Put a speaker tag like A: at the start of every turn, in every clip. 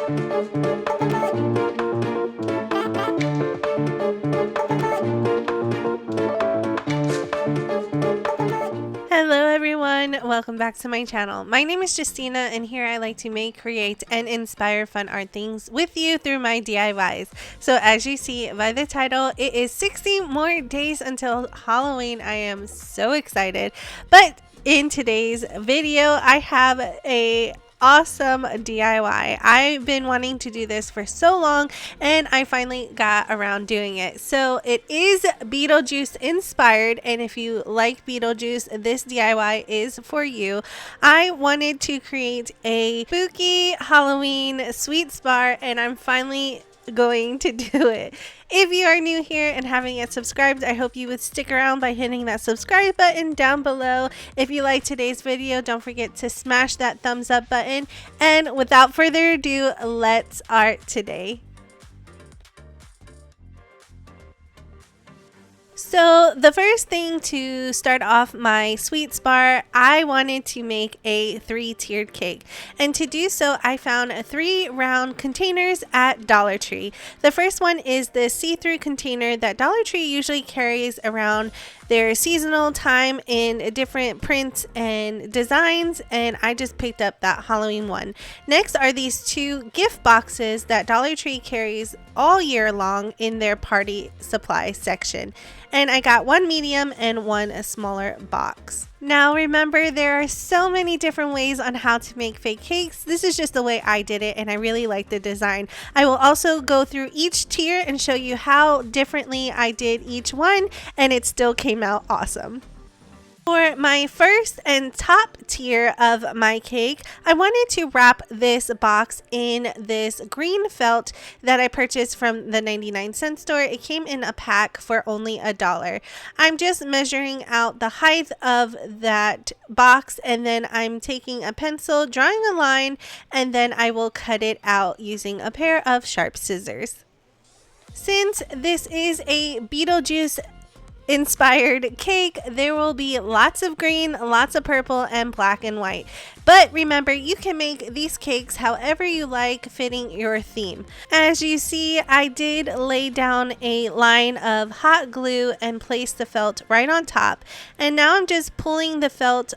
A: Hello everyone, welcome back to my channel. My name is Justina and here I like to make, create, and inspire fun art things with you through my DIYs. So as you see by the title, it is 60 more days until Halloween. I am so excited. But in today's video, I have a awesome DIY. I've been wanting to do this for so long and I finally got around doing it. So it is Beetlejuice inspired, and if you like Beetlejuice, this DIY is for you. I wanted to create a spooky Halloween sweet bar and I'm finally going to do it. If you are new here and haven't yet subscribed, I hope you would stick around by hitting that subscribe button down below. If you like today's video, don't forget to smash that thumbs up button. And without further ado, let's art today. So the first thing to start off my sweets bar, I wanted to make a 3-tiered cake, and to do so I found 3 round containers at Dollar Tree. The first one is the see-through container that Dollar Tree usually carries around their seasonal time in different prints and designs, and I just picked up that Halloween one. Next are these 2 gift boxes that Dollar Tree carries all year long in their party supply section, and I got 1 medium and 1 smaller box. Now remember, there are so many different ways on how to make fake cakes. This is just the way I did it and I really like the design. I will also go through each tier and show you how differently I did each one, and it still came out awesome. For my first and top tier of my cake, I wanted to wrap this box in this green felt that I purchased from the 99-cent store. It came in a pack for only $1. I'm just measuring out the height of that box, and then I'm taking a pencil, drawing a line, and then I will cut it out using a pair of sharp scissors. Since this is a Beetlejuice inspired cake, there will be lots of green, lots of purple, and black and white. But remember, you can make these cakes however you like, fitting your theme. As you see, I did lay down a line of hot glue and place the felt right on top, and now I'm just pulling the felt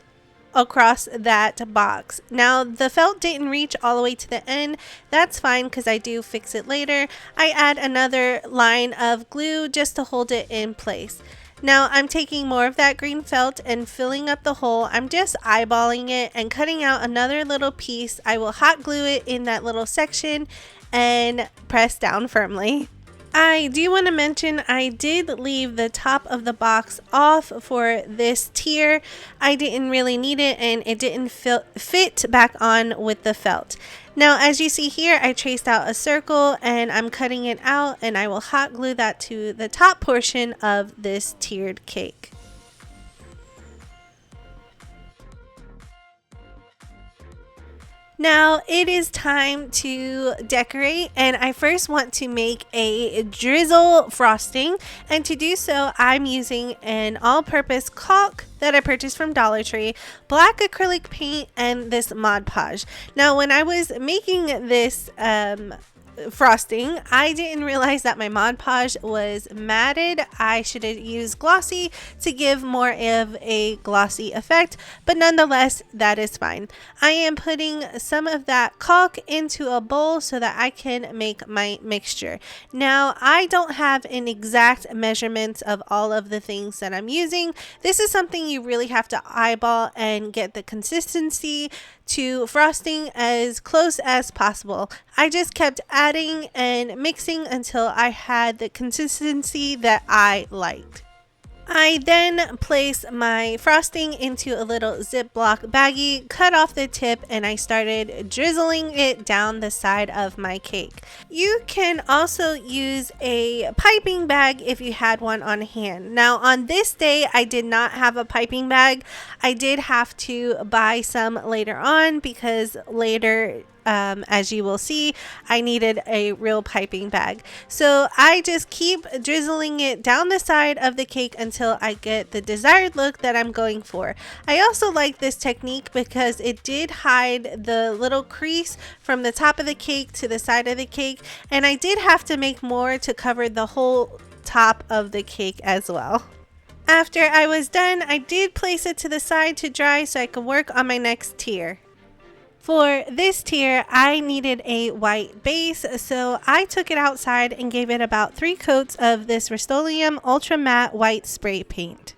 A: across that box. Now the felt didn't reach all the way to the end. That's fine because I do fix it later. I add another line of glue just to hold it in place. Now I'm taking more of that green felt and filling up the hole. I'm just eyeballing it and cutting out another little piece. I will hot glue it in that little section and press down firmly. I do want to mention I did leave the top of the box off for this tier. I didn't really need it and it didn't fit back on with the felt. Now as you see here, I traced out a circle and I'm cutting it out, and I will hot glue that to the top portion of this tiered cake. Now it is time to decorate, and I first want to make a drizzle frosting, and to do so I'm using an all-purpose caulk that I purchased from Dollar Tree, black acrylic paint, and this Mod Podge. Now when I was making this frosting, I didn't realize that my Mod Podge was matted. I should have used glossy to give more of a glossy effect, but nonetheless that is fine. I am putting some of that caulk into a bowl so that I can make my mixture. Now I don't have an exact measurement of all of the things that I'm using. This is something you really have to eyeball and get the consistency to frosting as close as possible. I just kept adding and mixing until I had the consistency that I liked. I then place my frosting into a little Ziploc baggie, cut off the tip, and I started drizzling it down the side of my cake. You can also use a piping bag if you had one on hand. Now on this day I did not have a piping bag. I did have to buy some later on because later as you will see, I needed a real piping bag. So I just keep drizzling it down the side of the cake until I get the desired look that I'm going for. I also like this technique because it did hide the little crease from the top of the cake to the side of the cake, and I did have to make more to cover the whole top of the cake as well. After I was done, I did place it to the side to dry so I could work on my next tier. For this tier, I needed a white base, so I took it outside and gave it about 3 coats of this Rust-Oleum Ultra Matte White Spray Paint.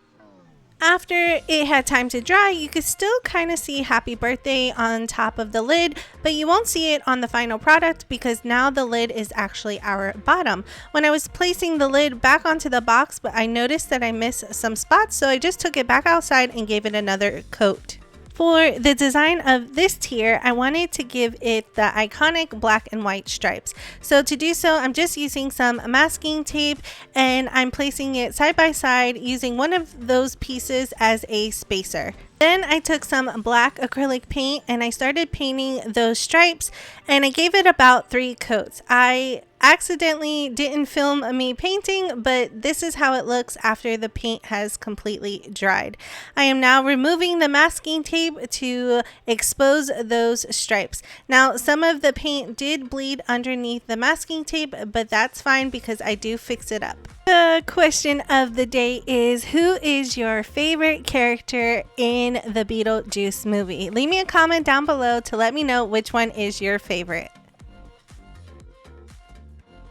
A: After it had time to dry, you could still kind of see Happy Birthday on top of the lid, but you won't see it on the final product because now the lid is actually our bottom. When I was placing the lid back onto the box, but I noticed that I missed some spots, so I just took it back outside and gave it another coat. For the design of this tier, I wanted to give it the iconic black and white stripes. So to do so, I'm just using some masking tape and I'm placing it side by side using one of those pieces as a spacer. Then I took some black acrylic paint and I started painting those stripes, and I gave it about 3 coats. I accidentally didn't film me painting, but this is how it looks after the paint has completely dried. I am now removing the masking tape to expose those stripes. Now, some of the paint did bleed underneath the masking tape, but that's fine because I do fix it up. The question of the day is, who is your favorite character in the Beetlejuice movie? Leave me a comment down below to let me know which one is your favorite.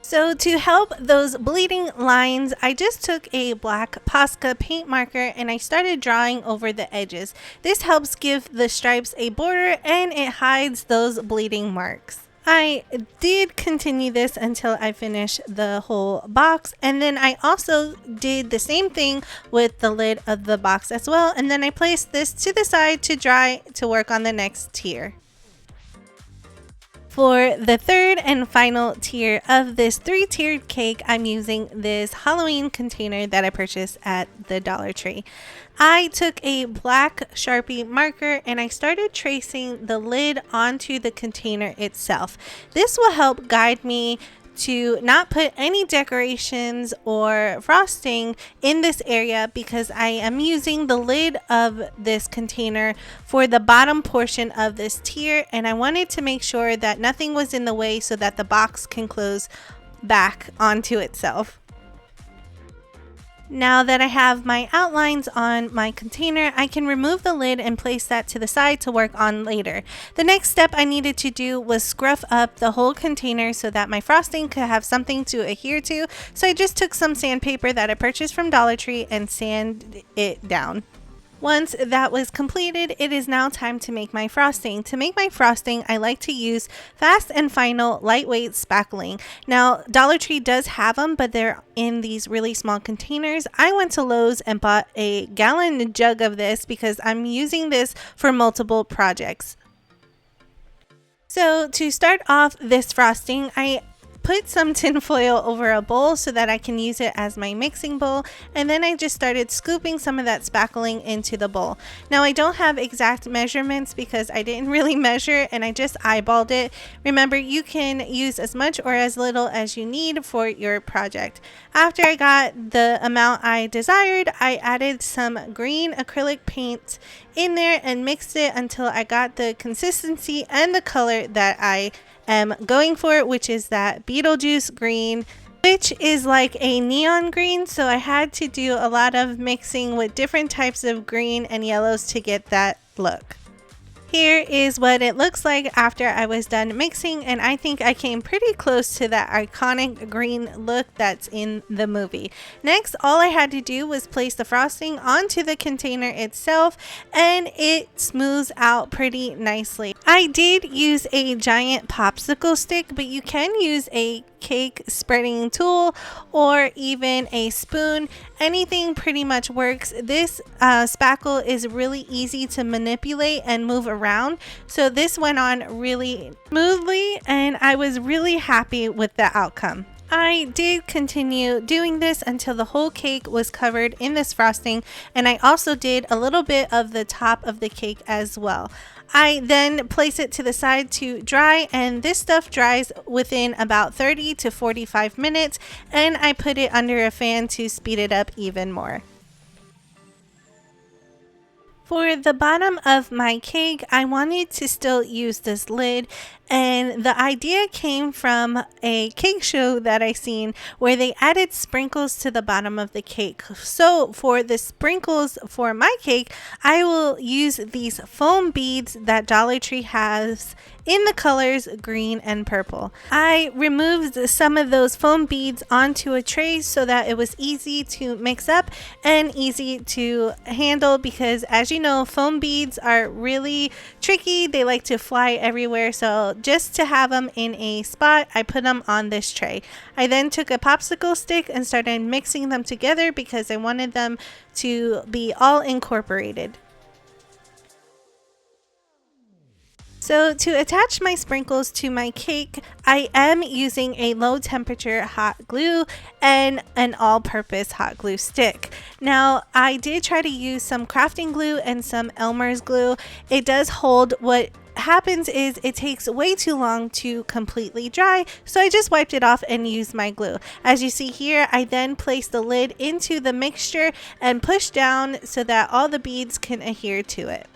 A: So to help those bleeding lines, I just took a black Posca paint marker and I started drawing over the edges. This helps give the stripes a border and it hides those bleeding marks. I did continue this until I finished the whole box, and then I also did the same thing with the lid of the box as well, and then I placed this to the side to dry to work on the next tier. For the third and final tier of this 3-tiered cake, I'm using this Halloween container that I purchased at the Dollar Tree. I took a black Sharpie marker and I started tracing the lid onto the container itself. This will help guide me to not put any decorations or frosting in this area because I am using the lid of this container for the bottom portion of this tier, and I wanted to make sure that nothing was in the way so that the box can close back onto itself. Now that I have my outlines on my container, I can remove the lid and place that to the side to work on later. The next step I needed to do was scruff up the whole container so that my frosting could have something to adhere to. So I just took some sandpaper that I purchased from Dollar Tree and sanded it down. Once that was completed, it is now time to make my frosting. To make my frosting, I like to use Fast and Final lightweight spackling. Now, Dollar Tree does have them, but they're in these really small containers. I went to Lowe's and bought a gallon jug of this because I'm using this for multiple projects. So to start off this frosting, I put some tin foil over a bowl so that I can use it as my mixing bowl, and then I just started scooping some of that spackling into the bowl. Now I don't have exact measurements because I didn't really measure and I just eyeballed it. Remember, you can use as much or as little as you need for your project. After I got the amount I desired, I added some green acrylic paint in there and mixed it until I got the consistency and the color that I am going for, which is that Beetlejuice green, which is like a neon green. So I had to do a lot of mixing with different types of green and yellows to get that look. Here is what it looks like after I was done mixing, and I think I came pretty close to that iconic green look that's in the movie. Next, all I had to do was place the frosting onto the container itself, and it smooths out pretty nicely. I did use a giant popsicle stick, but you can use a cake spreading tool or even a spoon. Anything pretty much works. This spackle is really easy to manipulate and move around, so this went on really smoothly and I was really happy with the outcome. I did continue doing this until the whole cake was covered in this frosting, and I also did a little bit of the top of the cake as well. I then place it to the side to dry, and this stuff dries within about 30 to 45 minutes, and I put it under a fan to speed it up even more. For the bottom of my cake, I wanted to still use this lid, and the idea came from a cake show that I seen where they added sprinkles to the bottom of the cake. So for the sprinkles for my cake, I will use these foam beads that Dollar Tree has in the colors green and purple. I removed some of those foam beads onto a tray so that it was easy to mix up and easy to handle, because as you know, foam beads are really tricky. They like to fly everywhere, so just to have them in a spot, I put them on this tray. I then took a popsicle stick and started mixing them together because I wanted them to be all incorporated. So to attach my sprinkles to my cake, I am using a low temperature hot glue and an all-purpose hot glue stick. Now, I did try to use some crafting glue and some Elmer's glue. It does hold. What happens is it takes way too long to completely dry, so I just wiped it off and used my glue. As you see here, I then placed the lid into the mixture and pushed down so that all the beads can adhere to it.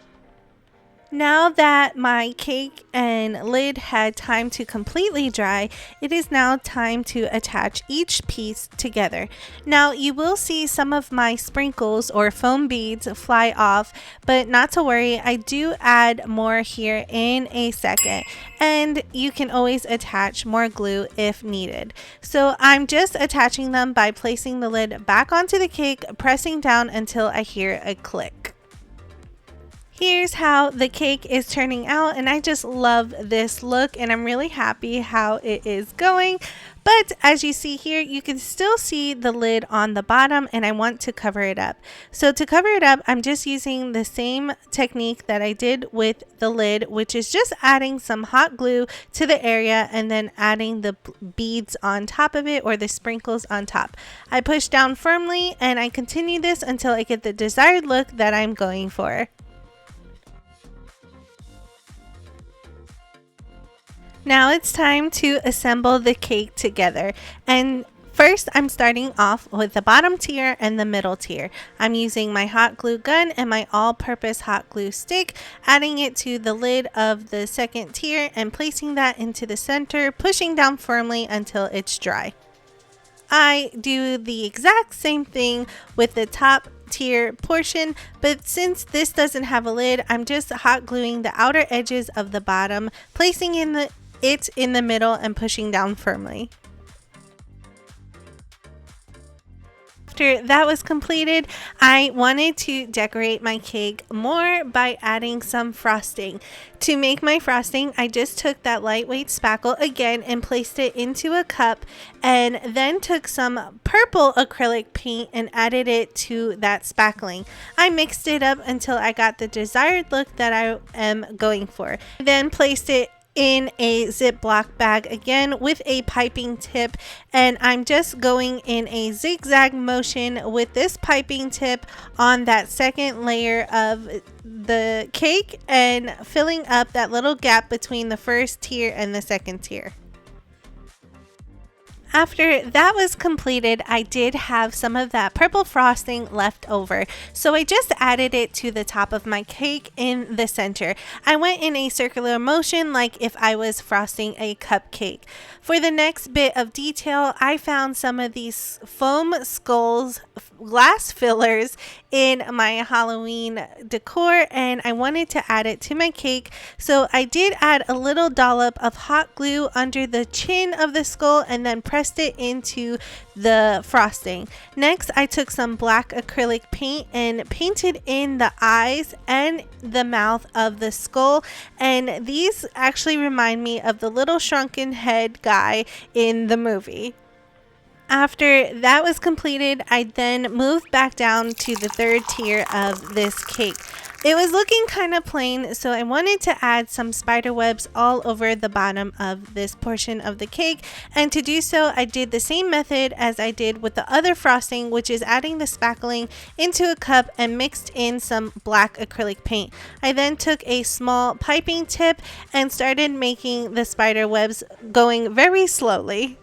A: Now that my cake and lid had time to completely dry, it is now time to attach each piece together. Now you will see some of my sprinkles or foam beads fly off, but not to worry, I do add more here in a second, and you can always attach more glue if needed. So I'm just attaching them by placing the lid back onto the cake, pressing down until I hear a click. Here's how the cake is turning out, and I just love this look, and I'm really happy how it is going. But as you see here, you can still see the lid on the bottom, and I want to cover it up. So to cover it up, I'm just using the same technique that I did with the lid, which is just adding some hot glue to the area and then adding the beads on top of it, or the sprinkles on top. I push down firmly, and I continue this until I get the desired look that I'm going for. Now it's time to assemble the cake together, and first I'm starting off with the bottom tier and the middle tier. I'm using my hot glue gun and my all-purpose hot glue stick, adding it to the lid of the second tier and placing that into the center, pushing down firmly until it's dry. I do the exact same thing with the top tier portion, but since this doesn't have a lid, I'm just hot gluing the outer edges of the bottom, placing it in the middle and pushing down firmly. After that was completed, I wanted to decorate my cake more by adding some frosting. To make my frosting, I just took that lightweight spackle again and placed it into a cup, and then took some purple acrylic paint and added it to that spackling. I mixed it up until I got the desired look that I am going for. Then placed it in a Ziploc bag again with a piping tip, and I'm just going in a zigzag motion with this piping tip on that second layer of the cake and filling up that little gap between the first tier and the second tier. After that was completed, I did have some of that purple frosting left over, so I just added it to the top of my cake in the center. I went in a circular motion like if I was frosting a cupcake. For the next bit of detail, I found some of these foam skulls, glass fillers in my Halloween decor, and I wanted to add it to my cake, so I did add a little dollop of hot glue under the chin of the skull and then pressed it into the frosting. Next, I took some black acrylic paint and painted in the eyes and the mouth of the skull, and these actually remind me of the little shrunken head guy in the movie. After that was completed, I then moved back down to the third tier of this cake. It was looking kind of plain, so I wanted to add some spider webs all over the bottom of this portion of the cake. And to do so, I did the same method as I did with the other frosting, which is adding the spackling into a cup and mixed in some black acrylic paint. I then took a small piping tip and started making the spider webs, going very slowly.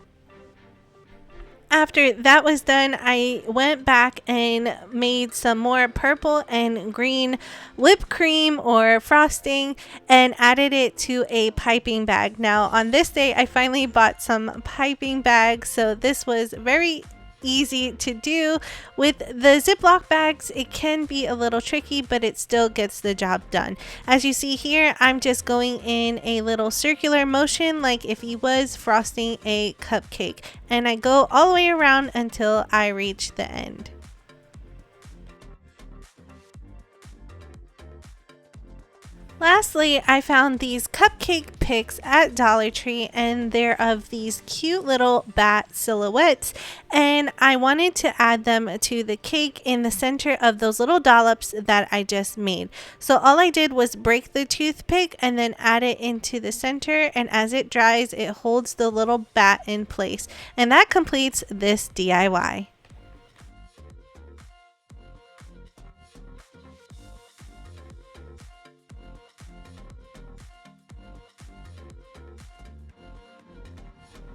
A: After that was done, I went back and made some more purple and green whipped cream or frosting and added it to a piping bag. Now on this day, I finally bought some piping bags, so this was very easy to do. With the Ziploc bags, it can be a little tricky, but it still gets the job done. As you see here, I'm just going in a little circular motion like if you was frosting a cupcake, and I go all the way around until I reach the end. Lastly, I found these cupcake picks at Dollar Tree, and they're of these cute little bat silhouettes, and I wanted to add them to the cake in the center of those little dollops that I just made. So all I did was break the toothpick and then add it into the center, and as it dries, it holds the little bat in place, and that completes this DIY.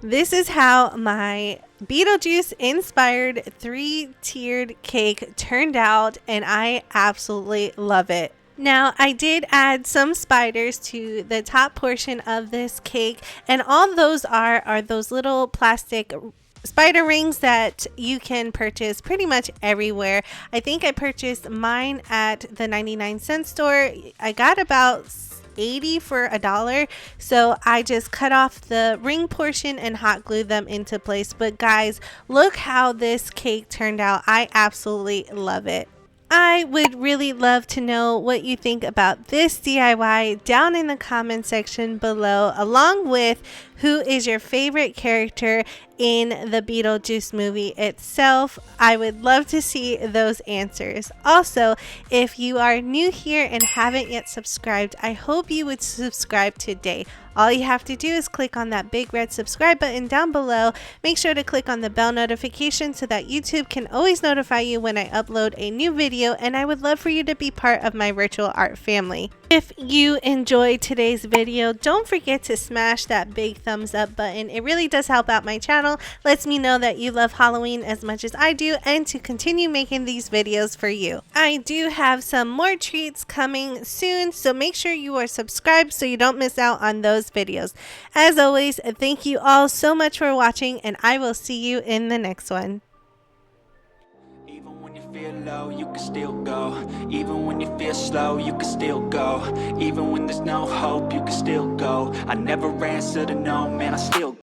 A: This is how my Beetlejuice inspired 3-tiered cake turned out, and I absolutely love it. Now, I did add some spiders to the top portion of this cake, and all those are those little plastic spider rings that you can purchase pretty much everywhere. I think I purchased mine at the 99-cent store. I got about 80 for $1, so I just cut off the ring portion and hot glued them into place. But guys, look how this cake turned out. I absolutely love it. I would really love to know what you think about this DIY down in the comment section below, along with who is your favorite character in the Beetlejuice movie itself. I would love to see those answers. Also, if you are new here and haven't yet subscribed, I hope you would subscribe today. All you have to do is click on that big red subscribe button down below. Make sure to click on the bell notification so that YouTube can always notify you when I upload a new video, and I would love for you to be part of my virtual art family. If you enjoyed today's video, don't forget to smash that big thumbs up button. It really does help out my channel, lets me know that you love Halloween as much as I do, and to continue making these videos for you. I do have some more treats coming soon, so make sure you are subscribed so you don't miss out on those videos. As always, thank you all so much for watching, and I will see you in the next one.
B: Feel low, you can still go. Even when you feel slow, you can still go. Even when there's no hope, you can still go. I never answer to no, man, I still go.